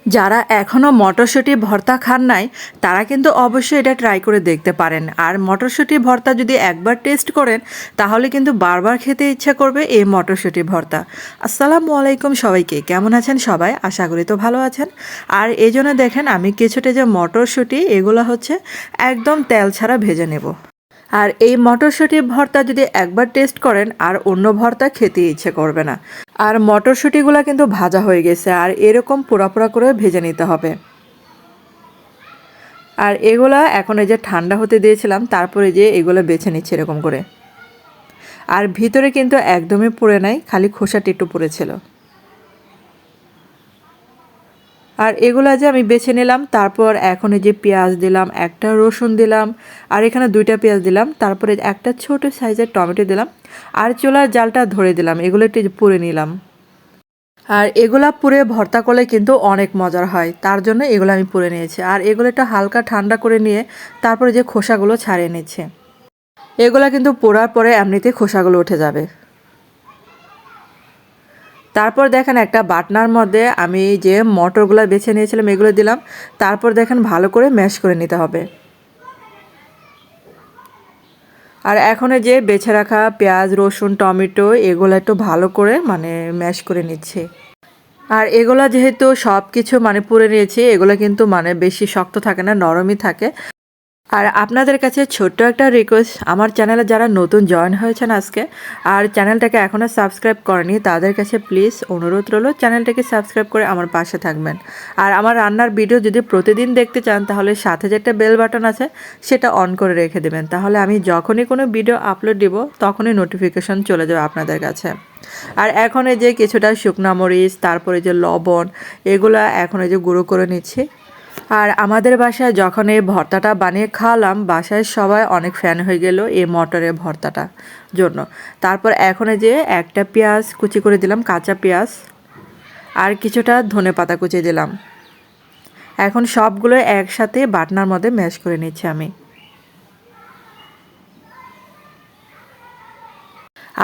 যারা এখনও মটরশুঁটি ভর্তা খান নাই তারা কিন্তু অবশ্যই এটা ট্রাই করে দেখতে পারেন। আর মটরশুঁটি ভর্তা যদি একবার টেস্ট করেন তাহলে কিন্তু বারবার খেতে ইচ্ছা করবে এই মটরশুঁটি ভর্তা। আসসালামু আলাইকুম সবাইকে, কেমন আছেন সবাই? আশা করি তো ভালো আছেন। আর এই জন্য দেখেন আমি কিছুটা যে মটরশুঁটি এগুলো হচ্ছে একদম তেল ছাড়া ভেজে নেব। আর এই মটরশুঁটি ভর্তা যদি একবার টেস্ট করেন আর অন্য ভর্তা খেতে ইচ্ছে করবে না। আর মটরশুঁটিগুলো কিন্তু ভাজা হয়ে গেছে, আর এরকম পোড়া পোড়া করে ভেজে নিতে হবে। আর এগুলা এখন এই যে ঠান্ডা হতে দিয়েছিলাম, তারপরে যে এগুলো বেছে নিচ্ছে এরকম করে। আর ভিতরে কিন্তু একদমই পুড়ে নাই, খালি খোসাটি একটু পুড়েছিল। আর এগুলা যে আমি বেছে নিলাম, তারপর এখন এই যে পেঁয়াজ দিলাম, একটা রসুন দিলাম, আর এখানে 2টা পেঁয়াজ দিলাম, তারপরে একটা ছোট সাইজের টমেটো দিলাম, আর চুলার জালটা ধরে দিলাম, এগুলো একটু পুড়ে নিলাম। আর এগুলা পুড়ে ভর্তা করলে কিন্তু অনেক মজার হয়, তার জন্য এগুলো আমি পুড়ে নিয়েছি। আর এগুলো একটু হালকা ঠান্ডা করে নিয়ে তারপরে যে খোসাগুলো ছাড়িয়ে নিচ্ছে। এগুলা কিন্তু পোড়ার পরে এমনিতে খোসাগুলো উঠে যাবে। তারপর দেখেন একটা বাটনার মধ্যে আমি যে মটরগুলো বেছে নিয়েছিলাম এগুলো দিলাম, তারপর দেখেন ভালো করে ম্যাশ করে নিতে হবে। আর এখন যে বেছে রাখা পেঁয়াজ রসুন টমেটো এগুলো একটু ভালো করে ম্যাশ করে নিচ্ছে। আর এগুলা যেহেতু সব কিছু পুড়ে নিয়েছি, এগুলো কিন্তু বেশি শক্ত থাকে না, নরমই থাকে। আর আপনাদের কাছে ছোট্ট একটা রিকোয়েস্ট, আমার চ্যানেলে যারা নতুন জয়েন হয়েছেন আজকে আর চ্যানেলটাকে এখনও সাবস্ক্রাইব করেনি তাদের কাছে প্লিজ অনুরোধ রইল চ্যানেলটাকে সাবস্ক্রাইব করে আমার পাশে থাকবেন। আর আমার রান্নার ভিডিও যদি প্রতিদিন দেখতে চান তাহলে সাথে যে একটা বেল বাটন আছে সেটা অন করে রেখে দেবেন, তাহলে আমি যখনই কোনো ভিডিও আপলোড দিব তখনই নোটিফিকেশন চলে যাবে আপনাদের কাছে। আর এখন এই যে কিছুটা শুকনা মরিচ, তারপরে যে লবণ, এগুলা এখন এই যে গুঁড়ো করে নিচ্ছি। আর আমাদের বাসায় যখন এই ভর্তাটা বানিয়ে খাওয়ালাম, বাসায় সবাই অনেক ফ্যান হয়ে গেল এই মটরের ভর্তাটা জন্য। তারপর এখন এই যে একটা পেঁয়াজ কুচি করে দিলাম, কাঁচা পেঁয়াজ, আর কিছুটা ধনেপাতা কুচি দিলাম। এখন সবগুলো একসাথে বাটনার মধ্যে ম্যাশ করে নিচ্ছি আমি।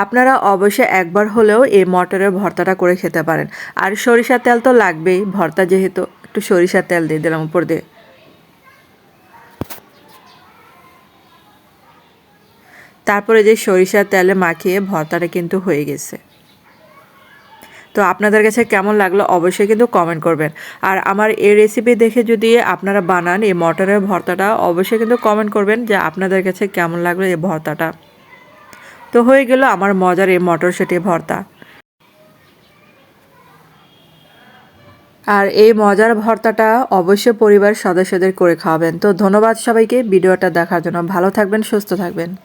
আপনারা অবশ্যই একবার হলেও এই মটরের ভর্তাটা করে খেতে পারেন। আর সরিষার তেল তো লাগবেই, ভর্তা যেহেতু একটু সরিষার তেল দিয়ে দিলাম উপর দিয়ে। তারপরে যে সরিষার তেলে মাখিয়ে ভর্তাটা কিন্তু হয়ে গেছে। তো আপনাদের কাছে কেমন লাগলো অবশ্যই কিন্তু কমেন্ট করবেন। আর আমার এই রেসিপি দেখে যদি আপনারা বানান এই মটরের ভর্তাটা, অবশ্যই কিন্তু কমেন্ট করবেন যে আপনাদের কাছে কেমন লাগলো এই ভর্তাটা। তো হয়ে গেল আমার মজার এই মটরশুঁটি ভর্তা। আর এই মজার ভর্তাটা অবশ্যই পরিবার সদস্যদের করে খাওয়াবেন। তো ধন্যবাদ সবাইকে ভিডিওটা দেখার জন্য। ভালো থাকবেন, সুস্থ থাকবেন।